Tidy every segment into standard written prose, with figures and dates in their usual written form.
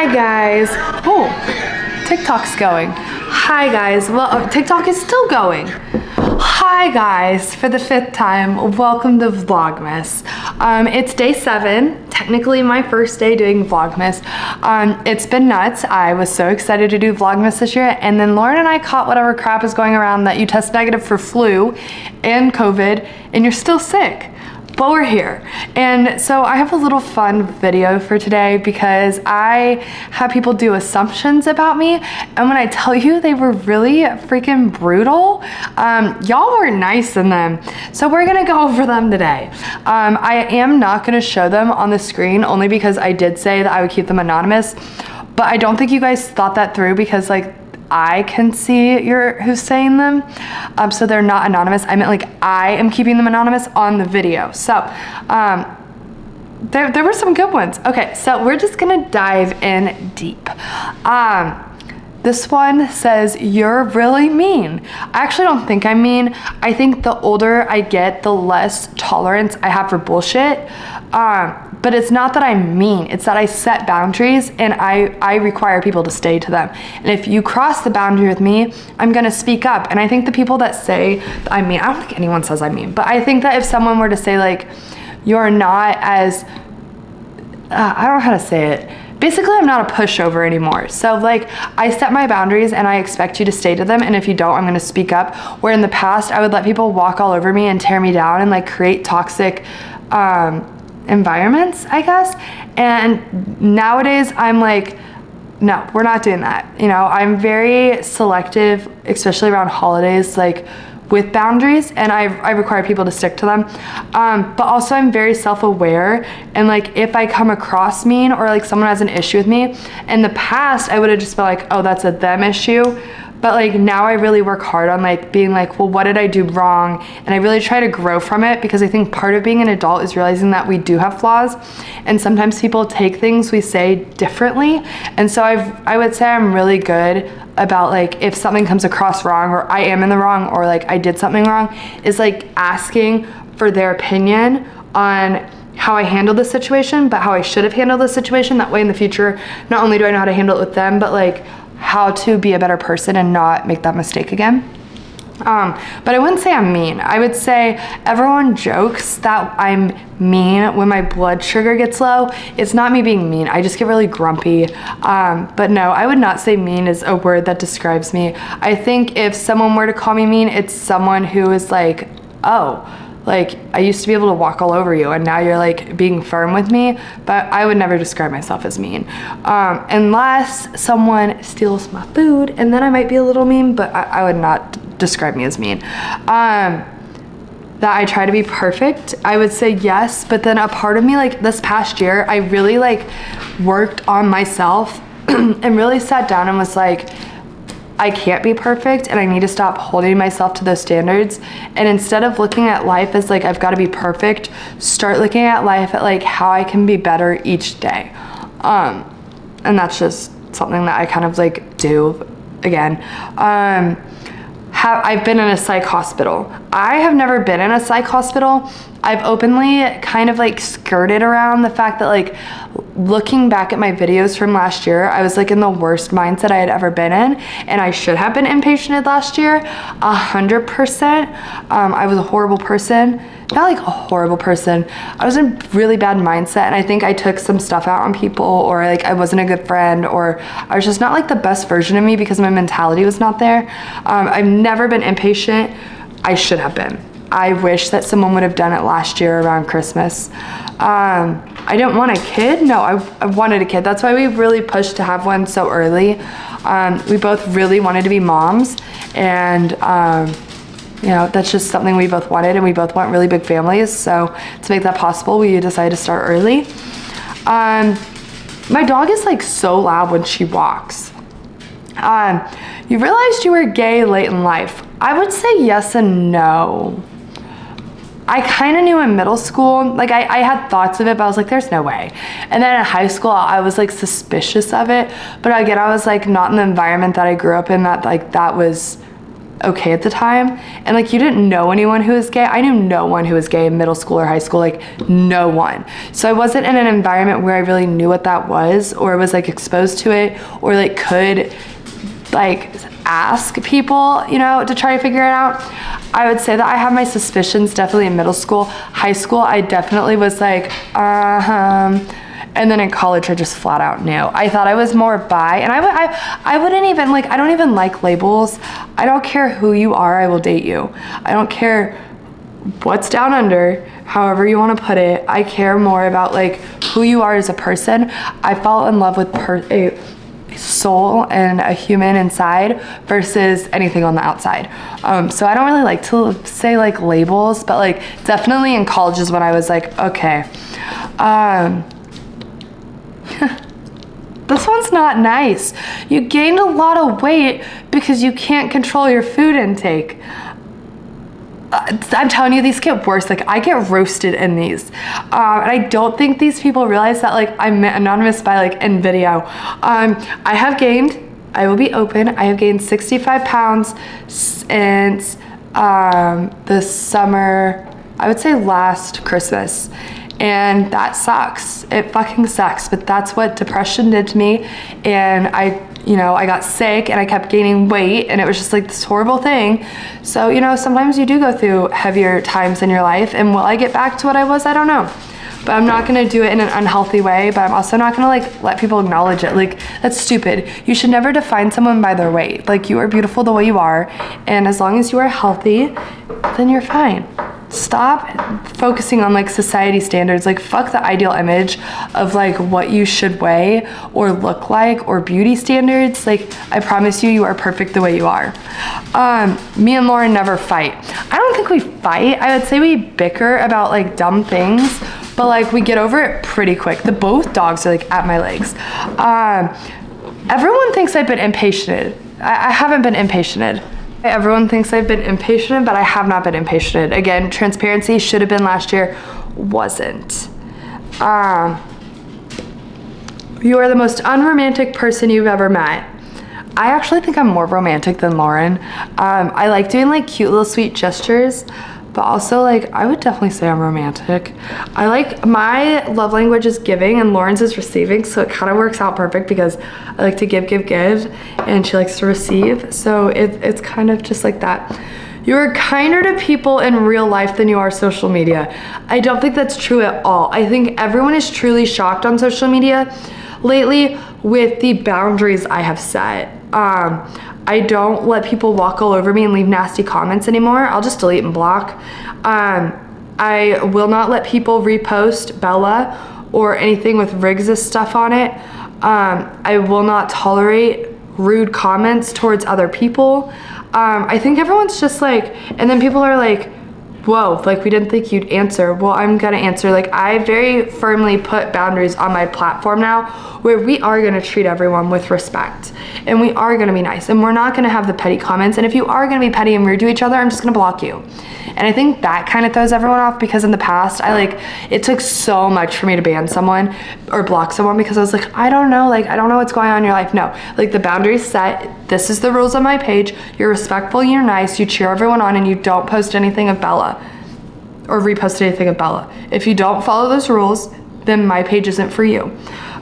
Hi guys. Oh, TikTok's going. Hi guys. Well, TikTok is still going. Hi guys, for the 5th time, welcome to Vlogmas. It's day 7, technically my first day doing Vlogmas. It's been nuts. I was so excited to do Vlogmas this year, and then Lauren and I caught whatever crap is going around that you test negative for flu and COVID, and you're still sick. But we're here. And so I have a little fun video for today because I had people do assumptions about me, and when I tell you they were really freaking brutal, y'all were nice in them. So we're gonna go over them today. I am not gonna show them on the screen only because I did say that I would keep them anonymous, but I don't think you guys thought that through because like I can see who's saying them, so they're not anonymous. I meant like I am keeping them anonymous on the video. So there were some good ones. Okay, so we're just gonna dive in deep. This one says, "You're really mean." I actually don't think I'm mean. I think the older I get, the less tolerance I have for bullshit. But it's not that I'm mean, it's that I set boundaries and I require people to stay to them. And if you cross the boundary with me, I'm gonna speak up. And I think the people that say that I'm mean, I don't think anyone says I'm mean, but I think that if someone were to say like, you're not as, I don't know how to say it. Basically, I'm not a pushover anymore. So like, I set my boundaries and I expect you to stay to them. And if you don't, I'm gonna speak up. Where in the past, I would let people walk all over me and tear me down and like create toxic, environments, I guess. And nowadays I'm like, no, we're not doing that. You know, I'm very selective, especially around holidays, like with boundaries, and I require people to stick to them. But also I'm very self-aware, and like if I come across mean or like someone has an issue with me, in the past I would have just been like, oh, that's a them issue. But like now I really work hard on like being like, well, what did I do wrong? And I really try to grow from it because I think part of being an adult is realizing that we do have flaws, and sometimes people take things we say differently. And so I would say I'm really good about like if something comes across wrong or I am in the wrong or like I did something wrong, is like asking for their opinion on how I handled the situation, but how I should have handled the situation. That way in the future, not only do I know how to handle it with them, but like how to be a better person and not make that mistake again. But I wouldn't say I'm mean. I would say everyone jokes that I'm mean when my blood sugar gets low. It's not me being mean. I just get really grumpy. But no, I would not say mean is a word that describes me. I think if someone were to call me mean, it's someone who is like, oh, like I used to be able to walk all over you and now you're like being firm with me, but I would never describe myself as mean. Unless someone steals my food, and then I might be a little mean, but I would not describe me as mean. That I try to be perfect, I would say yes, but then a part of me, like this past year, I really like worked on myself and really sat down and was like, I can't be perfect and I need to stop holding myself to those standards. And instead of looking at life as like, I've got to be perfect, start looking at life at like how I can be better each day. And that's just something that I kind of like do again. I've been in a psych hospital. I have never been in a psych hospital. I've openly kind of like skirted around the fact that like looking back at my videos from last year, I was like in the worst mindset I had ever been in, and I should have been inpatiented last year, 100%. I was a horrible person. Not like a horrible person. I was in a really bad mindset, and I think I took some stuff out on people, or like I wasn't a good friend, or I was just not like the best version of me because my mentality was not there. I've never been inpatient. I should have been. I wish that someone would have done it last year around Christmas. I didn't want a kid. No, I wanted a kid. That's why we really pushed to have one so early. We both really wanted to be moms, and you know, that's just something we both wanted, and we both want really big families. So to make that possible, we decided to start early. My dog is like so loud when she walks. You realized you were gay late in life. I would say yes and no. I kind of knew in middle school, like I had thoughts of it, but I was like, there's no way. And then in high school, I was like suspicious of it. But again, I was like not in the environment that I grew up in, that like that was okay at the time. And like, you didn't know anyone who was gay. I knew no one who was gay in middle school or high school, like no one. So I wasn't in an environment where I really knew what that was, or was like exposed to it, or like could like ask people, you know, to try to figure it out. I would say that I have my suspicions definitely in middle school. High school, I definitely was like, and then in college, I just flat out knew. I thought I was more bi, and I wouldn't even like, I don't even like labels. I don't care who you are, I will date you. I don't care what's down under, however you want to put it. I care more about like who you are as a person. I fall in love with a soul and a human inside versus anything on the outside. So I don't really like to say like labels, but like definitely in college is when I was like, okay, this one's not nice. You gained a lot of weight because you can't control your food intake. I'm telling you, these get worse. Like, I get roasted in these. And I don't think these people realize that, like, I'm anonymous by, like, in video. I have gained, I will be open, I have gained 65 pounds since the summer, I would say last Christmas. And that sucks. It fucking sucks. But that's what depression did to me. And I got sick and I kept gaining weight, and it was just like this horrible thing. So, you know, sometimes you do go through heavier times in your life, and will I get back to what I was? I don't know. But I'm not gonna do it in an unhealthy way, but I'm also not gonna like let people acknowledge it. Like, that's stupid. You should never define someone by their weight. Like, you are beautiful the way you are, and as long as you are healthy, then you're fine. Stop focusing on like society standards. Like, fuck the ideal image of like what you should weigh or look like, or beauty standards. Like, I promise you, you are perfect the way you are. Me and Lauren never fight. I don't think we fight. I would say we bicker about like dumb things, but like we get over it pretty quick. The both dogs are like at my legs. Everyone thinks I've been impatient. I haven't been impatient. Everyone thinks I've been impatient, but I have not been impatient. Again, transparency, should have been last year, wasn't. You are the most unromantic person you've ever met. I actually think I'm more romantic than Lauren. I like doing like cute little sweet gestures, but also like I would definitely say I'm romantic. I like, my love language is giving and Lauren's is receiving, so it kind of works out perfect because I like to give, and she likes to receive. So it's kind of just like that. You are kinder to people in real life than you are social media. I don't think that's true at all. I think everyone is truly shocked on social media lately with the boundaries I have set. I don't let people walk all over me and leave nasty comments anymore. I'll just delete and block. I will not let people repost Bella or anything with Riggs' stuff on it. I will not tolerate rude comments towards other people. I think everyone's just like, and then people are like, whoa, like we didn't think you'd answer. Well, I'm gonna answer. Like, I very firmly put boundaries on my platform now where we are gonna treat everyone with respect, and we are gonna be nice, and we're not gonna have the petty comments. And if you are gonna be petty and rude to each other, I'm just gonna block you. And I think that kind of throws everyone off, because in the past, it took so much for me to ban someone or block someone, because I was like, I don't know what's going on in your life. No, like, the boundaries set, this is the rules on my page. You're respectful, you're nice, you cheer everyone on, and you don't post anything of Bella or repost anything of Bella. If you don't follow those rules, then my page isn't for you.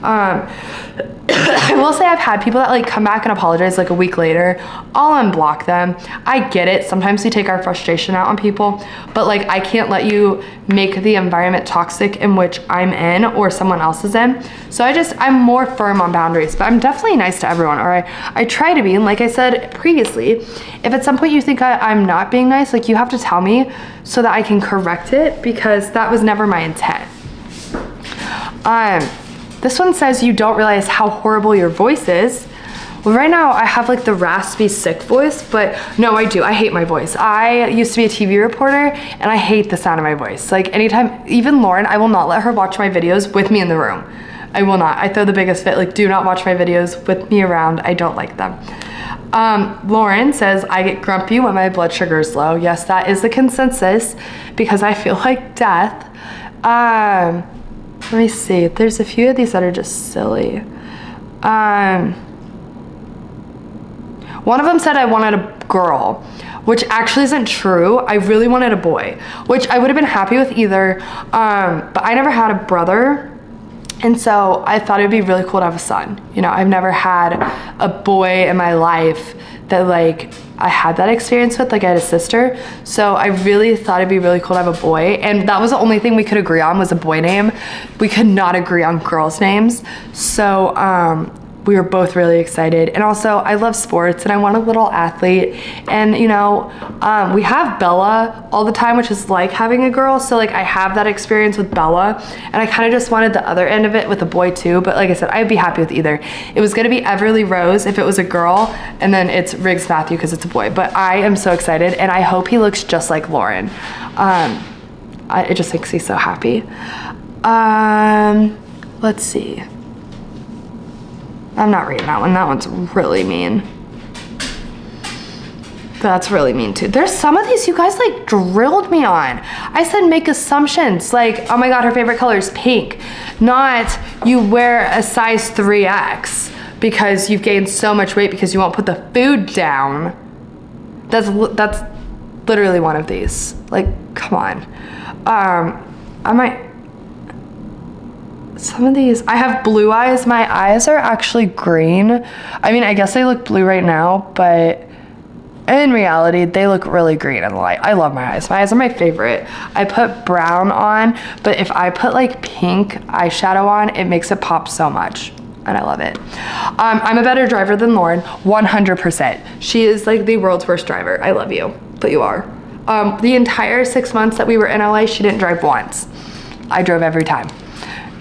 I will say I've had people that like come back and apologize like a week later. I'll unblock them. I get it. Sometimes we take our frustration out on people, but like, I can't let you make the environment toxic in which I'm in or someone else is in. So I'm more firm on boundaries, but I'm definitely nice to everyone, or I try to be. And like I said previously, if at some point you think I'm not being nice, like, you have to tell me so that I can correct it, because that was never my intent. This one says you don't realize how horrible your voice is. Well, right now I have like the raspy, sick voice, but no, I do. I hate my voice. I used to be a TV reporter and I hate the sound of my voice. Like, anytime, even Lauren, I will not let her watch my videos with me in the room. I will not. I throw the biggest fit. Like, do not watch my videos with me around. I don't like them. Lauren says, I get grumpy when my blood sugar is low. Yes, that is the consensus, because I feel like death. Let me see. There's a few of these that are just silly. One of them said I wanted a girl. which actually isn't true. I really wanted a boy, which I would have been happy with either, but I never had a brother. And so I thought it'd be really cool to have a son. You know, I've never had a boy in my life that like I had that experience with, like I had a sister. So I really thought it'd be really cool to have a boy. And that was the only thing we could agree on was a boy name. We could not agree on girls' names. So we were both really excited. And also I love sports and I want a little athlete. And you know, we have Bella all the time, which is like having a girl. So like I have that experience with Bella, and I kind of just wanted the other end of it with a boy too. But like I said, I'd be happy with either. It was gonna be Everly Rose if it was a girl, and then it's Riggs Matthew because it's a boy. But I am so excited, and I hope he looks just like Lauren. It just makes me so happy. Let's see. I'm not reading that one. That one's really mean. That's really mean too. There's some of these you guys like drilled me on. I said make assumptions like, oh my God, her favorite color is pink. Not you wear a size 3X because you've gained so much weight because you won't put the food down. That's literally one of these. Like, come on. Some of these, I have blue eyes. My eyes are actually green. I mean, I guess they look blue right now, but in reality, they look really green in the light. I love my eyes. My eyes are my favorite. I put brown on, but if I put like pink eyeshadow on, it makes it pop so much. And I love it. I'm a better driver than Lauren, 100%. She is like the world's worst driver. I love you, but you are. The entire 6 months that we were in LA, she didn't drive once. I drove every time.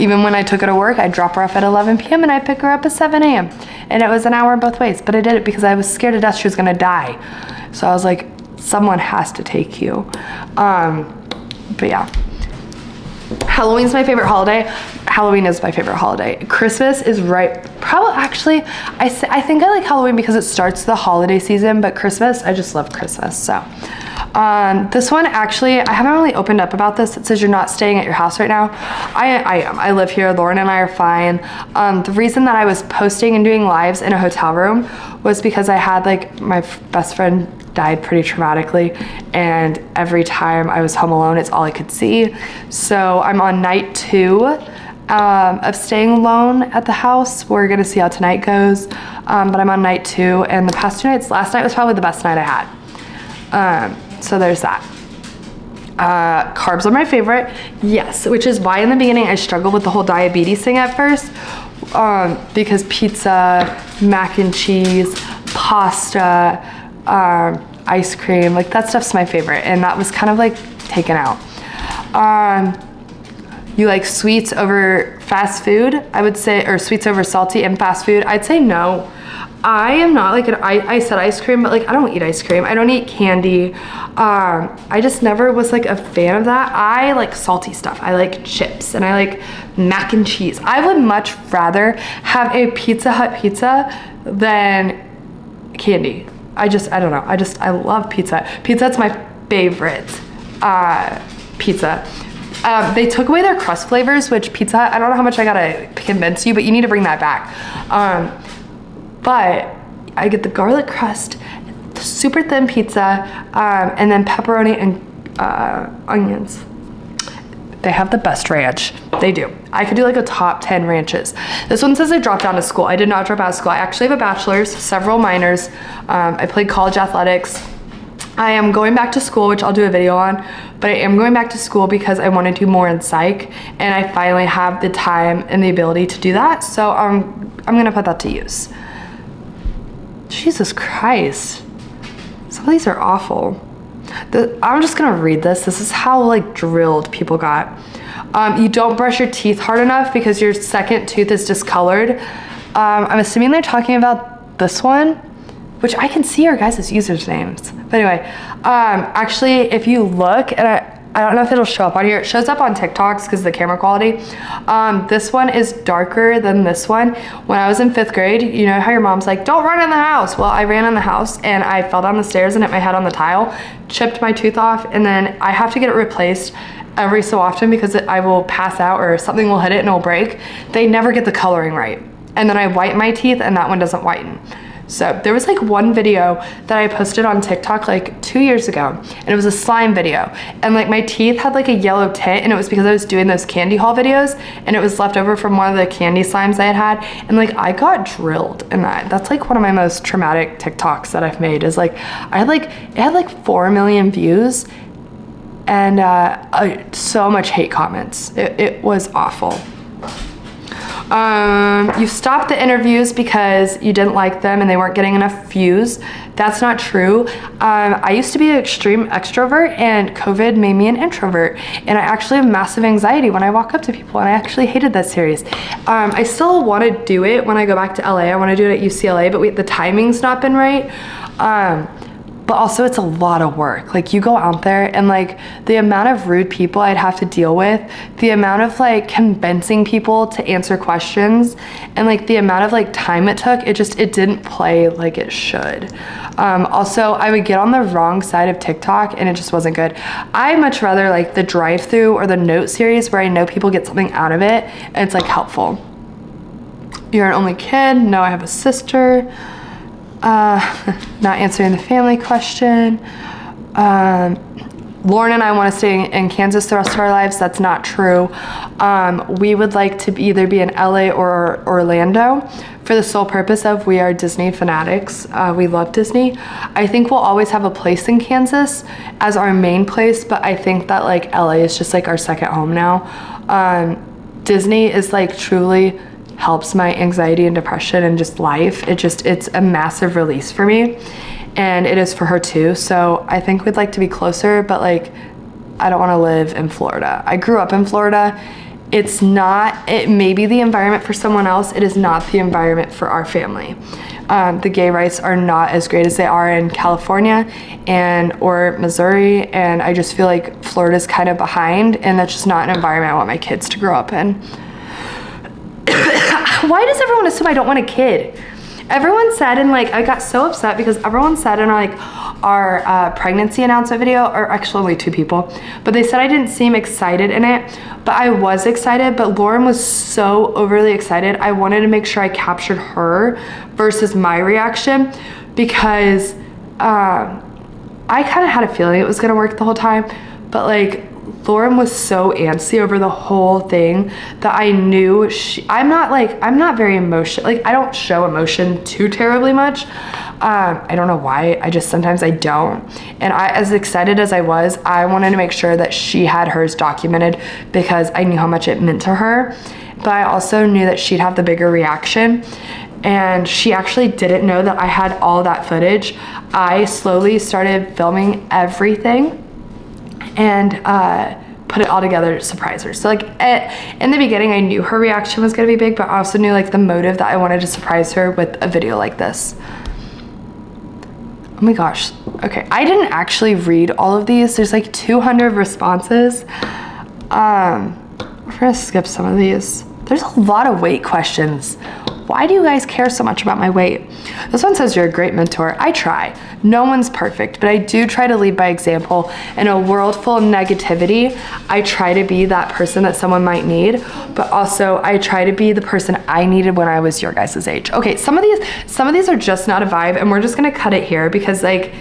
Even when I took her to work, I'd drop her off at 11 p.m. and I'd pick her up at 7 a.m. And it was an hour both ways, but I did it because I was scared to death she was gonna die. So I was like, someone has to take you. But yeah. Halloween's my favorite holiday. Halloween is my favorite holiday. Christmas is right, probably actually, I think I like Halloween because it starts the holiday season, but Christmas, I just love Christmas, so. This one actually, I haven't really opened up about this. It says you're not staying at your house right now. I am. I live here. Lauren and I are fine. The reason that I was posting and doing lives in a hotel room was because I had like my best friend died pretty traumatically, and every time I was home alone, it's all I could see. So I'm on night 2 of staying alone at the house. We're gonna see how tonight goes, but I'm on night 2, and the past 2 nights, last night was probably the best night I had. So there's that. Carbs are my favorite, yes, which is why in the beginning I struggled with the whole diabetes thing at first, because pizza, mac and cheese, pasta, ice cream, like that stuff's my favorite, and that was kind of like taken out. You like sweets over fast food, I would say, or sweets over salty and fast food? I'd say no. I am not like I said ice cream, but like I don't eat ice cream. I don't eat candy. I just never was like a fan of that. I like salty stuff. I like chips and I like mac and cheese. I would much rather have a Pizza Hut pizza than candy. I don't know. I love pizza. Pizza Hut's my favorite pizza. They took away their crust flavors, which Pizza Hut, I don't know how much I gotta convince you, but you need to bring that back. But I get the garlic crust, super thin pizza, and then pepperoni and onions. They have the best ranch. They do. I could do like a top 10 ranches. This one says I dropped out of school. I did not drop out of school. I actually have a bachelor's, several minors. I played college athletics. I am going back to school, which I'll do a video on, but I am going back to school because I want to do more in psych, and I finally have the time and the ability to do that. So I'm gonna put that to use. Jesus Christ. Some of these are awful. I'm just gonna read this. This is how like drilled people got. You don't brush your teeth hard enough because your second tooth is discolored. I'm assuming they're talking about this one, which I can see your guys' users' names. But anyway, actually, if you look, and I don't know if it'll show up on here. It shows up on TikToks because of the camera quality. This one is darker than this one. When I was in 5th grade, you know how your mom's like, don't run in the house. Well, I ran in the house and I fell down the stairs and hit my head on the tile, chipped my tooth off, and then I have to get it replaced every so often because I will pass out or something will hit it and it'll break. They never get the coloring right. And then I whiten my teeth and that one doesn't whiten. So there was like one video that I posted on TikTok like 2 years ago, and it was a slime video. And like my teeth had like a yellow tint, and it was because I was doing those candy haul videos, and it was left over from one of the candy slimes I had. And like I got drilled in that. That's like one of my most traumatic TikToks that I've made, is like, it had like 4 million views and so much hate comments. It was awful. You stopped the interviews because you didn't like them and they weren't getting enough views. That's not true. I used to be an extreme extrovert, and COVID made me an introvert. And I actually have massive anxiety when I walk up to people, and I actually hated that series. I still want to do it when I go back to LA. I want to do it at UCLA, but the timing's not been right. But also it's a lot of work. Like you go out there and like the amount of rude people I'd have to deal with, the amount of like convincing people to answer questions, and like the amount of like time it took, it didn't play like it should. Also, I would get on the wrong side of TikTok and it just wasn't good. I much rather like the drive-through or the note series where I know people get something out of it and it's like helpful. You're an only kid? No, I have a sister. Not answering the family question. Lauren and I want to stay in Kansas the rest of our lives. That's not true. We would like to either be in LA or Orlando for the sole purpose of we are Disney fanatics. We love Disney. I think we'll always have a place in Kansas as our main place, but I think that like LA is just like our second home now. Disney is like truly helps my anxiety and depression and just life. It's a massive release for me, and it is for her too. So I think we'd like to be closer, but like I don't want to live in Florida. I grew up in Florida. It may be the environment for someone else. It is not the environment for our family. The gay rights are not as great as they are in California or Missouri, and I just feel like Florida's kind of behind, and that's just not an environment I want my kids to grow up in. Why does everyone assume I don't want a kid? Everyone said, and like I got so upset because everyone said in our pregnancy announcement video, or actually only 2 people, but they said I didn't seem excited in it, but I was excited. But Lauren was so overly excited. I wanted to make sure I captured her versus my reaction, because I kind of had a feeling it was gonna work the whole time, but like Lauren was so antsy over the whole thing that I knew I'm not very emotional. Like I don't show emotion too terribly much. I don't know why. Sometimes I don't. And as excited as I was, I wanted to make sure that she had hers documented because I knew how much it meant to her. But I also knew that she'd have the bigger reaction. And she actually didn't know that I had all that footage. I slowly started filming everything and put it all together to surprise her. So like in the beginning, I knew her reaction was gonna be big, but I also knew like the motive that I wanted to surprise her with a video like this. Oh my gosh. Okay, I didn't actually read all of these. There's like 200 responses. We're gonna skip some of these. There's a lot of weight questions. Why do you guys care so much about my weight? This one says you're a great mentor. I try. No one's perfect, but I do try to lead by example. In a world full of negativity, I try to be that person that someone might need, but also I try to be the person I needed when I was your guys' age. Okay, some of these are just not a vibe, and we're just gonna cut it here because like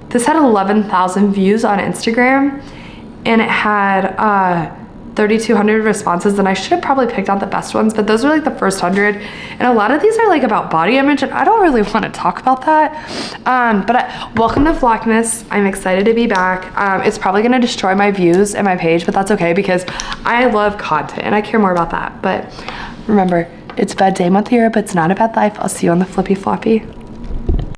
this had 11,000 views on Instagram and it had 3,200 responses, and I should have probably picked out the best ones, but those were like the first 100, and a lot of these are like about body image, and I don't really want to talk about that. Welcome to Vlogmas. I'm excited to be back. It's probably going to destroy my views and my page, but that's okay because I love content and I care more about that. But remember, it's a bad day month here, but it's not a bad life. I'll see you on the flippy floppy.